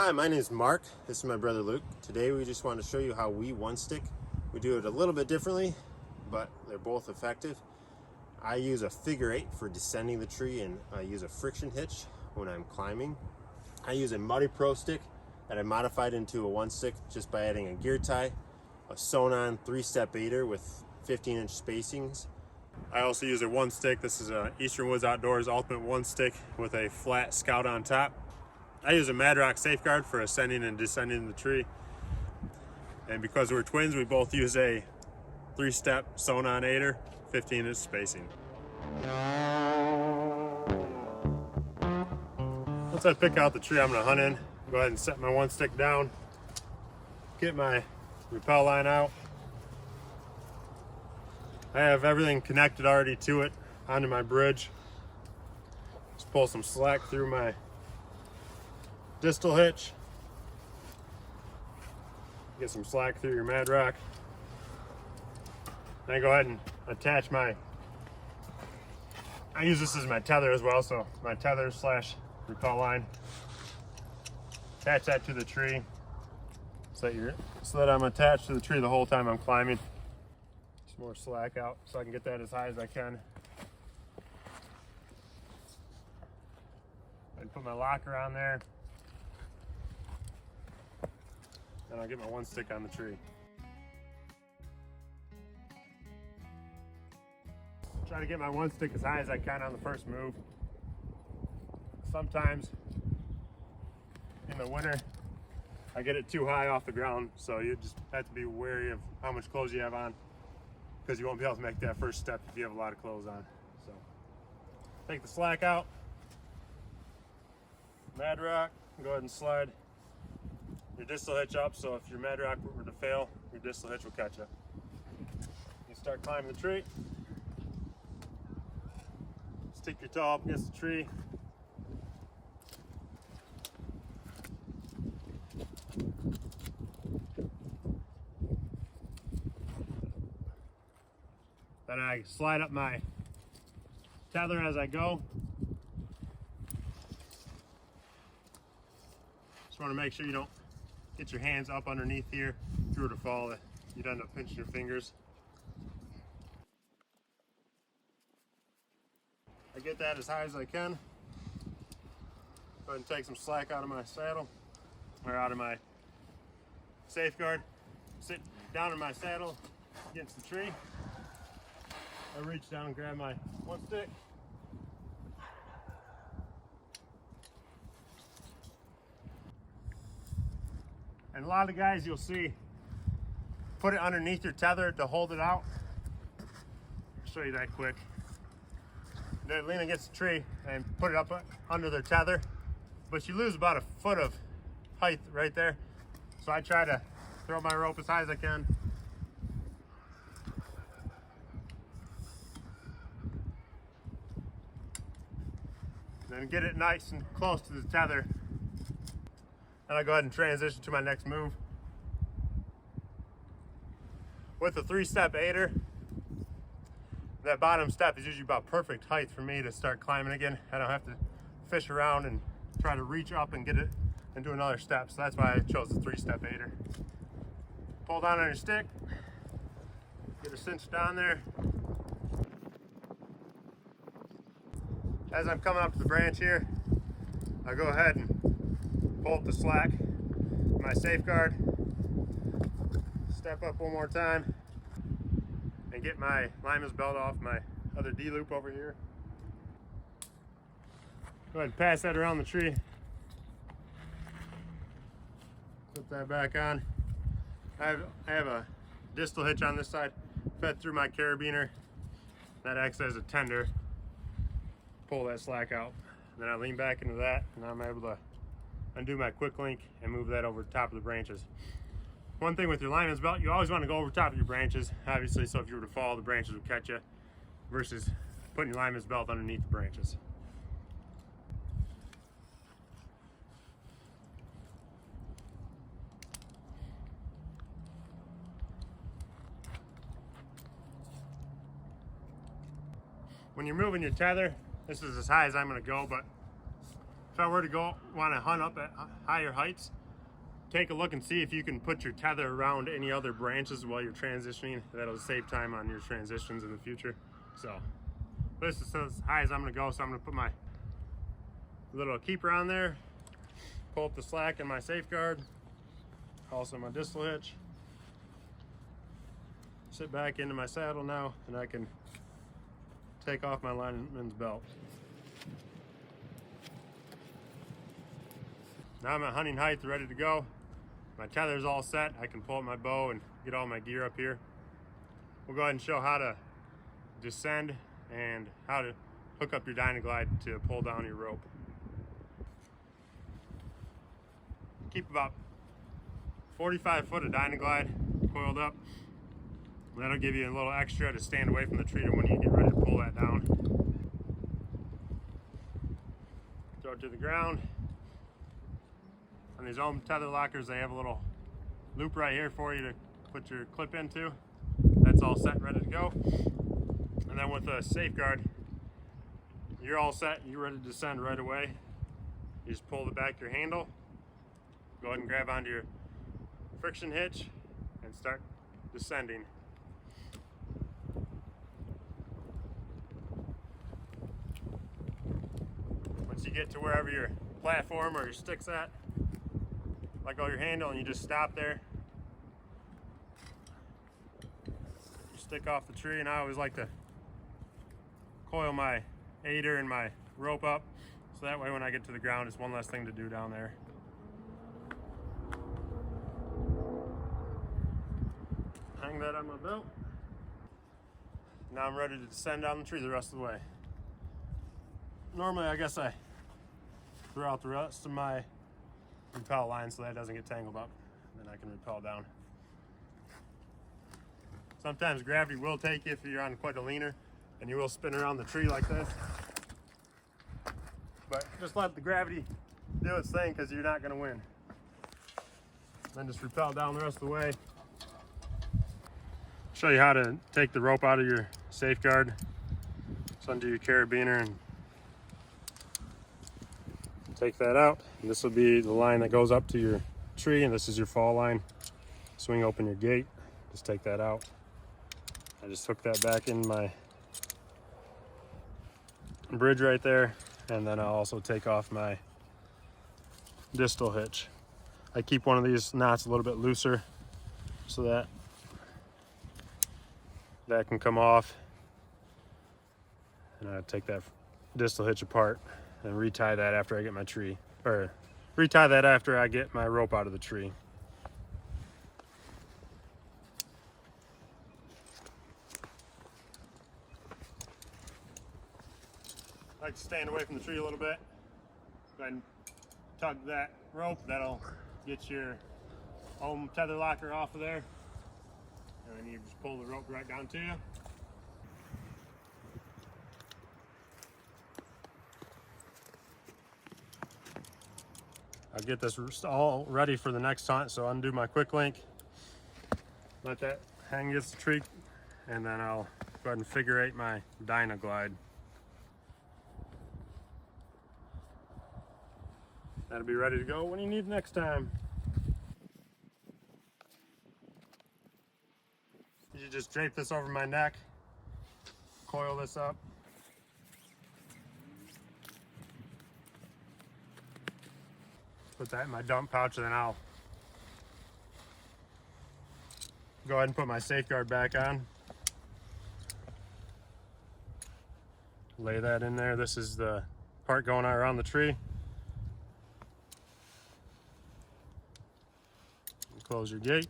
Hi, my name is Mark. This is my brother Luke. Today we just want to show you how we one stick. We do it a little bit differently, but they're both effective. I use a figure 8 for descending the tree, and I use a friction hitch when I'm climbing. I use a Muddy Pro stick that I modified into a one stick just by adding a gear tie, a sewn-on 3-step aider with 15-inch spacings. I also use a one stick. This is a Eastern Woods Outdoors Ultimate one stick with a flat scout on top. I use a Madrock safeguard for ascending and descending the tree. And because we're twins, we both use a 3-step sewn-on aider, 15-inch spacing. Once I pick out the tree I'm gonna hunt in, go ahead and set my one stick down, get my repel line out. I have everything connected already to it onto my bridge. Just pull some slack through my distal hitch. Get some slack through your Madrock. Then go ahead and attach I use this as my tether as well, so my tether / repel line. Attach that to the tree so that I'm attached to the tree the whole time I'm climbing. Some more slack out so I can get that as high as I can. And put my locker on there. And I'll get my one stick on the tree. Try to get my one stick as high as I can on the first move. Sometimes in the winter, I get it too high off the ground, so you just have to be wary of how much clothes you have on, because you won't be able to make that first step if you have a lot of clothes on. So take the slack out, Madrock, go ahead and slide your distal hitch up, so if your Madrock were to fail, your distal hitch will catch you. You start climbing the tree. Stick your toe up against the tree. Then I slide up my tether as I go. Just want to make sure you don't get your hands up underneath here. If you were to fall, you'd end up pinching your fingers. I get that as high as I can. Go ahead and take some slack out of my saddle, or out of my safeguard. Sit down in my saddle against the tree. I reach down and grab my one stick. And a lot of guys you'll see put it underneath your tether to hold it out. I'll show you that quick. They lean against the tree and put it up under their tether, but you lose about a foot of height right there. So I try to throw my rope as high as I can. Then get it nice and close to the tether. And I'll go ahead and transition to my next move. With the 3-step aider, that bottom step is usually about perfect height for me to start climbing again. I don't have to fish around and try to reach up and get it and do another step. So that's why I chose the 3-step aider. Pull down on your stick, get it cinched down there. As I'm coming up to the branch here, I go ahead and pull up the slack, my safeguard, step up one more time, and get my lineman's belt off my other D-loop over here. Go ahead and pass that around the tree. Put that back on. I have a distal hitch on this side, fed through my carabiner. That acts as a tender. Pull that slack out. Then I lean back into that, and I'm able to undo my quick link and move that over the top of the branches. One thing with your lineman's belt, you always want to go over top of your branches, obviously, so if you were to fall, the branches would catch you, versus putting your lineman's belt underneath the branches. When you're moving your tether, this is as high as I'm going to go, but if I were to want to hunt up at higher heights, take a look and see if you can put your tether around any other branches while you're transitioning. That'll save time on your transitions in the future. So this is as high as I'm gonna go, so I'm gonna put my little keeper on there, pull up the slack in my safeguard, also my distal hitch, sit back into my saddle now, and I can take off my lineman's belt. Now I'm at hunting height, ready to go. My tether's all set. I can pull up my bow and get all my gear up here. We'll go ahead and show how to descend and how to hook up your Dynaglide to pull down your rope. Keep about 45 foot of Dynaglide coiled up. That'll give you a little extra to stand away from the tree when you get ready to pull that down. Throw it to the ground. On these ohm tether lockers, they have a little loop right here for you to put your clip into. That's all set, ready to go. And then with a safeguard, you're all set, you're ready to descend right away. You just pull the back your handle, go ahead and grab onto your friction hitch and start descending. Once you get to wherever your platform or your stick's at, let go of your handle and you just stop there. You stick off the tree, and I always like to coil my aider and my rope up, so that way when I get to the ground, it's one less thing to do down there. Hang that on my belt. Now I'm ready to descend down the tree the rest of the way. Normally, I guess I throw out the rest of my repel line so that doesn't get tangled up, then I can repel down. Sometimes gravity will take you if you're on quite a leaner, and you will spin around the tree like this, but just let the gravity do its thing, because you're not going to win. Then just repel down the rest of the way. Show you how to take the rope out of your safeguard. So undo your carabiner and take that out. And this will be the line that goes up to your tree, and this is your fall line. Swing open your gate, just take that out. I just hook that back in my bridge right there, and then I'll also take off my distal hitch. I keep one of these knots a little bit looser so that can come off, and I take that distal hitch apart and retie that after I get my tree, or retie that after I get my rope out of the tree. I like to stand away from the tree a little bit. Go ahead and tug that rope. That'll get your ohm tether locker off of there. And then you just pull the rope right down to you. I'll get this all ready for the next hunt, so undo my quick link, let that hang against the tree, and then I'll go ahead and figure eight my Dynaglide. That'll be ready to go when you need it next time. You just drape this over my neck, coil this up. Put that in my dump pouch, and then I'll go ahead and put my safeguard back on. Lay that in there. This is the part going around the tree. Close your gate.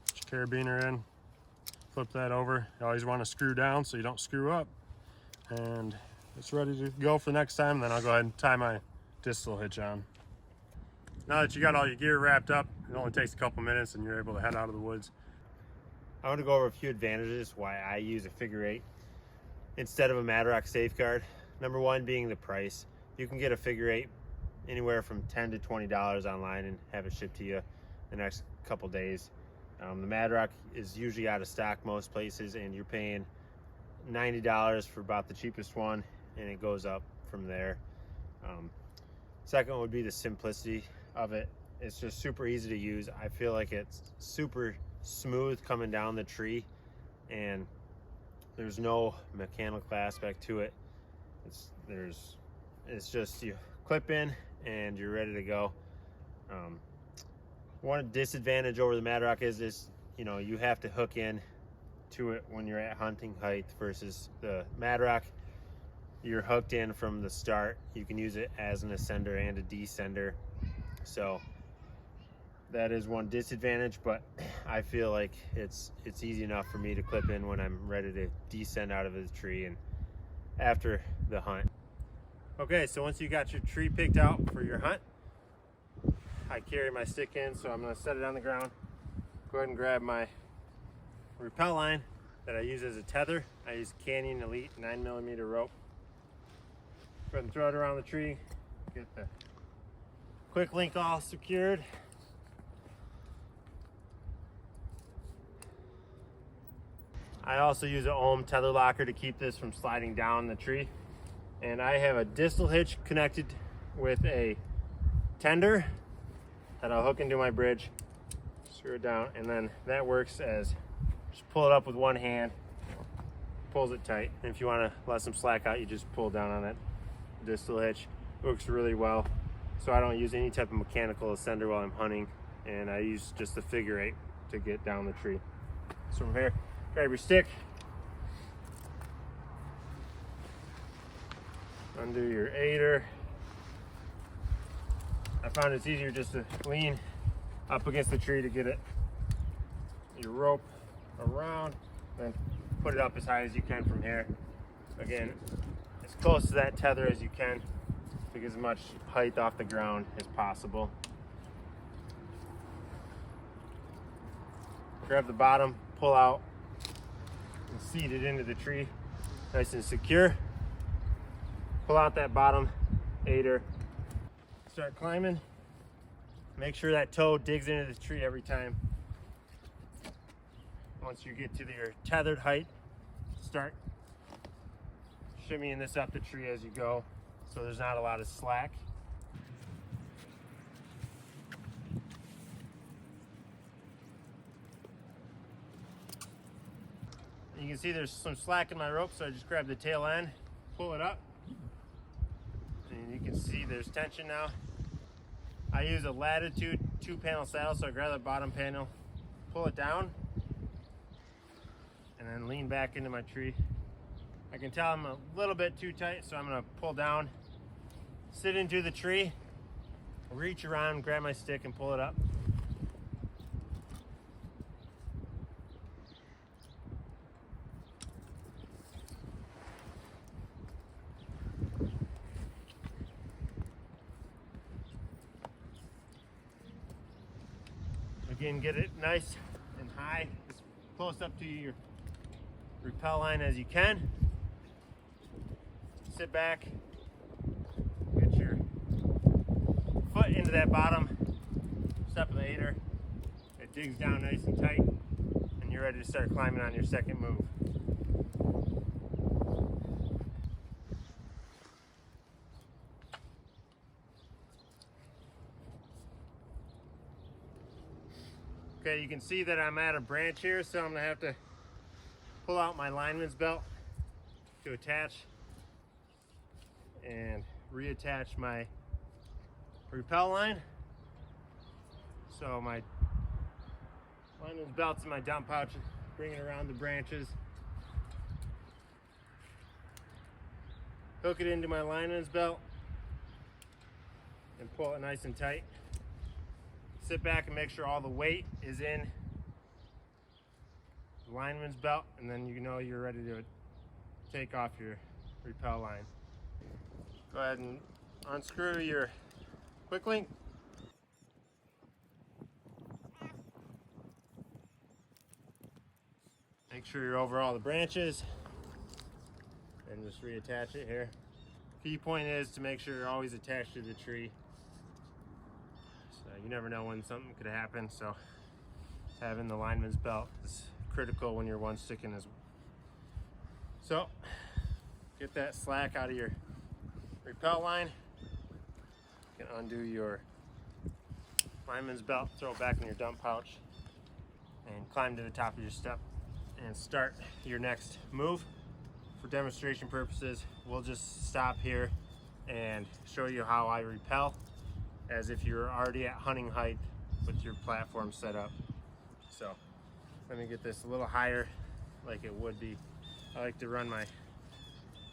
Put your carabiner in. Flip that over. You always want to screw down so you don't screw up. And it's ready to go for next time. Then I'll go ahead and tie my distal hitch on. Now that you got all your gear wrapped up, it only takes a couple minutes and you're able to head out of the woods. I want to go over a few advantages why I use a figure eight instead of a Madrock safeguard. Number one being the price. You can get a figure eight anywhere from $10 to $20 online and have it shipped to you the next couple days. The Madrock is usually out of stock most places, and you're paying $90 for about the cheapest one, and it goes up from there. Second would be the simplicity of it. It's just super easy to use. I feel like it's super smooth coming down the tree, and there's no mechanical aspect to it. It's just you clip in and you're ready to go. One disadvantage over the Mad Rock is you know, you have to hook in to it when you're at hunting height, versus the Mad Rock, you're hooked in from the start. You can use it as an ascender and a descender, so that is one disadvantage, but I feel like it's easy enough for me to clip in when I'm ready to descend out of the tree and after the hunt. Okay, so once you got your tree picked out for your hunt, I carry my stick in, so I'm going to set it on the ground. Go ahead and grab my repel line that I use as a tether. I use Canyon Elite 9mm rope. Go ahead and throw it around the tree. Get the quick link all secured. I also use an ohm tether locker to keep this from sliding down the tree. And I have a distal hitch connected with a tender that I'll hook into my bridge, screw it down, and then that works as just pull it up with one hand, pulls it tight. And if you want to let some slack out, you just pull down on that distal hitch. Works really well. So I don't use any type of mechanical ascender while I'm hunting, and I use just the figure eight to get down the tree. So from here, grab your stick, undo your aider. I found it's easier just to lean up against the tree to get it, your rope around, then put it up as high as you can from here. Again, as close to that tether as you can to get as much height off the ground as possible. Grab the bottom, pull out, and seat it into the tree nice and secure. Pull out that bottom aider, start climbing. Make sure that toe digs into the tree every time. Once you get to your tethered height, start shimmying this up the tree as you go, so there's not a lot of slack. You can see there's some slack in my rope, so I just grab the tail end, pull it up, and you can see there's tension now. I use a Latitude 2-panel saddle, so I grab the bottom panel, pull it down, and then lean back into my tree. I can tell I'm a little bit too tight, so I'm going to pull down, sit into the tree, reach around, grab my stick, and pull it up. Again, get it nice and high, as close up to your repel line as you can. Sit back, get your foot into that bottom step of the aider. It digs down nice and tight, and you're ready to start climbing on your second move. Okay, you can see that I'm at a branch here, so I'm going to have to pull out my lineman's belt to attach and reattach my repel line. So my lineman's belt's in my dump pouch, bring it around the branches, hook it into my lineman's belt, and pull it nice and tight. Sit back and make sure all the weight is in the lineman's belt, and then you know you're ready to take off your repel line. Go ahead and unscrew your quick link. Make sure you're over all the branches and just reattach it here. Key point is to make sure you're always attached to the tree. You never know when something could happen, so having the lineman's belt is critical when you're one sticking So get that slack out of your repel line. You can undo your lineman's belt, throw it back in your dump pouch, and climb to the top of your step and start your next move. For demonstration purposes, we'll just stop here and show you how I repel as if you're already at hunting height with your platform set up. So let me get this a little higher like it would be. I like to run my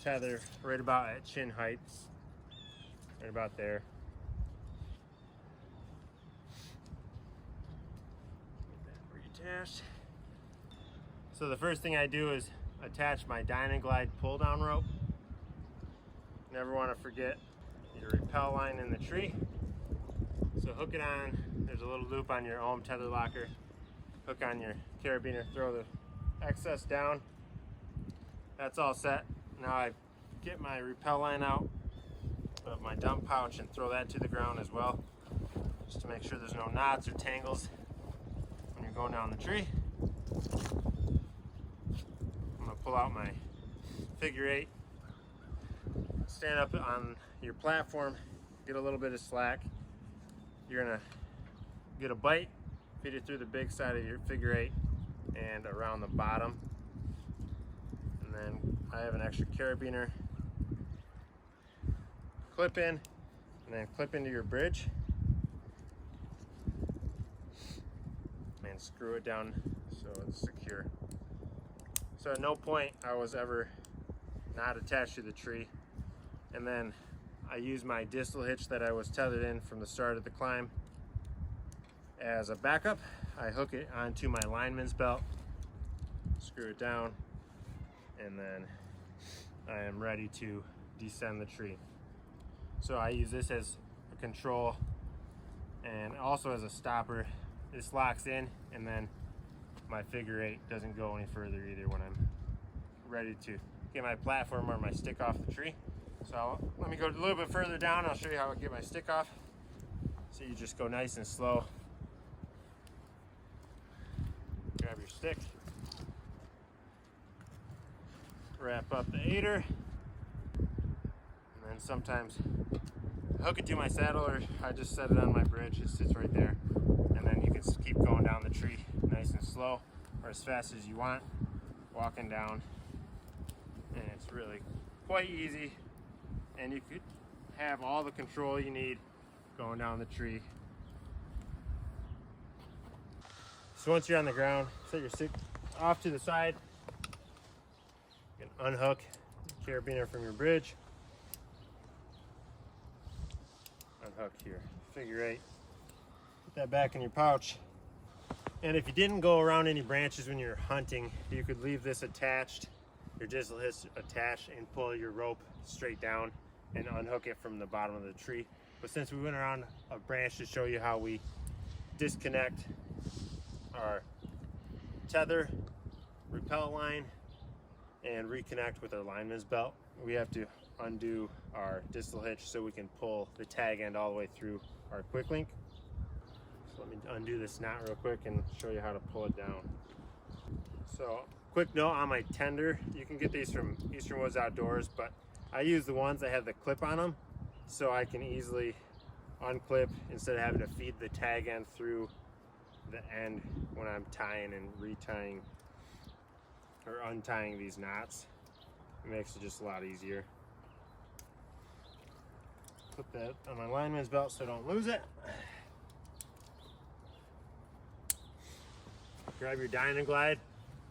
tether right about at chin height, right about there. Get that reattached. So the first thing I do is attach my Dynaglide pull down rope. Never want to forget your repel line in the tree. So hook it on, there's a little loop on your ohm tether locker. Hook on your carabiner, throw the excess down. That's all set. Now I get my repel line out of my dump pouch and throw that to the ground as well, just to make sure there's no knots or tangles when you're going down the tree. I'm gonna pull out my figure 8, stand up on your platform, get a little bit of slack. You're gonna get a bite, feed it through the big side of your figure 8 and around the bottom. And then I have an extra carabiner. Clip in, and then clip into your bridge. And screw it down so it's secure. So at no point I was ever not attached to the tree. And then I use my distal hitch that I was tethered in from the start of the climb as a backup. I hook it onto my lineman's belt, screw it down, and then I am ready to descend the tree. So I use this as a control and also as a stopper. This locks in, and then my figure 8 doesn't go any further either when I'm ready to get my platform or my stick off the tree. So let me go a little bit further down. I'll show you how I get my stick off. So you just go nice and slow. Grab your stick, wrap up the aider, and then sometimes I hook it to my saddle, or I just set it on my bridge. It sits right there, and then you can keep going down the tree nice and slow, or as fast as you want, walking down. And it's really quite easy, and you could have all the control you need going down the tree. So once you're on the ground, set your stick off to the side. You can unhook the carabiner from your bridge. Unhook your figure 8. Put that back in your pouch. And if you didn't go around any branches when you're hunting, you could leave this attached, your distal hitch attached, and pull your rope straight down and unhook it from the bottom of the tree. But since we went around a branch to show you how we disconnect our tether, repel line, and reconnect with our lineman's belt, we have to undo our distal hitch so we can pull the tag end all the way through our quick link. So let me undo this knot real quick and show you how to pull it down. So quick note on my tender, you can get these from Eastern Woods Outdoors, but I use the ones that have the clip on them so I can easily unclip instead of having to feed the tag end through the end when I'm tying and retying or untying these knots. It makes it just a lot easier. Put that on my lineman's belt so I don't lose it. Grab your Dynaglide,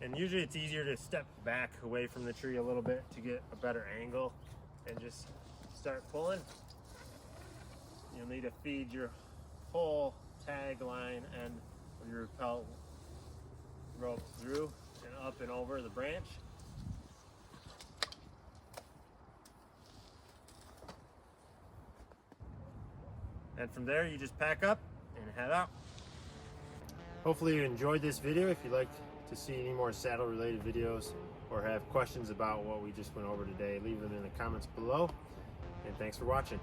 and usually it's easier to step back away from the tree a little bit to get a better angle and just start pulling. You'll need to feed your whole tag line and your repel rope through and up and over the branch. And from there you just pack up and head out. Hopefully you enjoyed this video. If you'd like to see any more saddle related videos or have questions about what we just went over today, leave them in the comments below. And thanks for watching.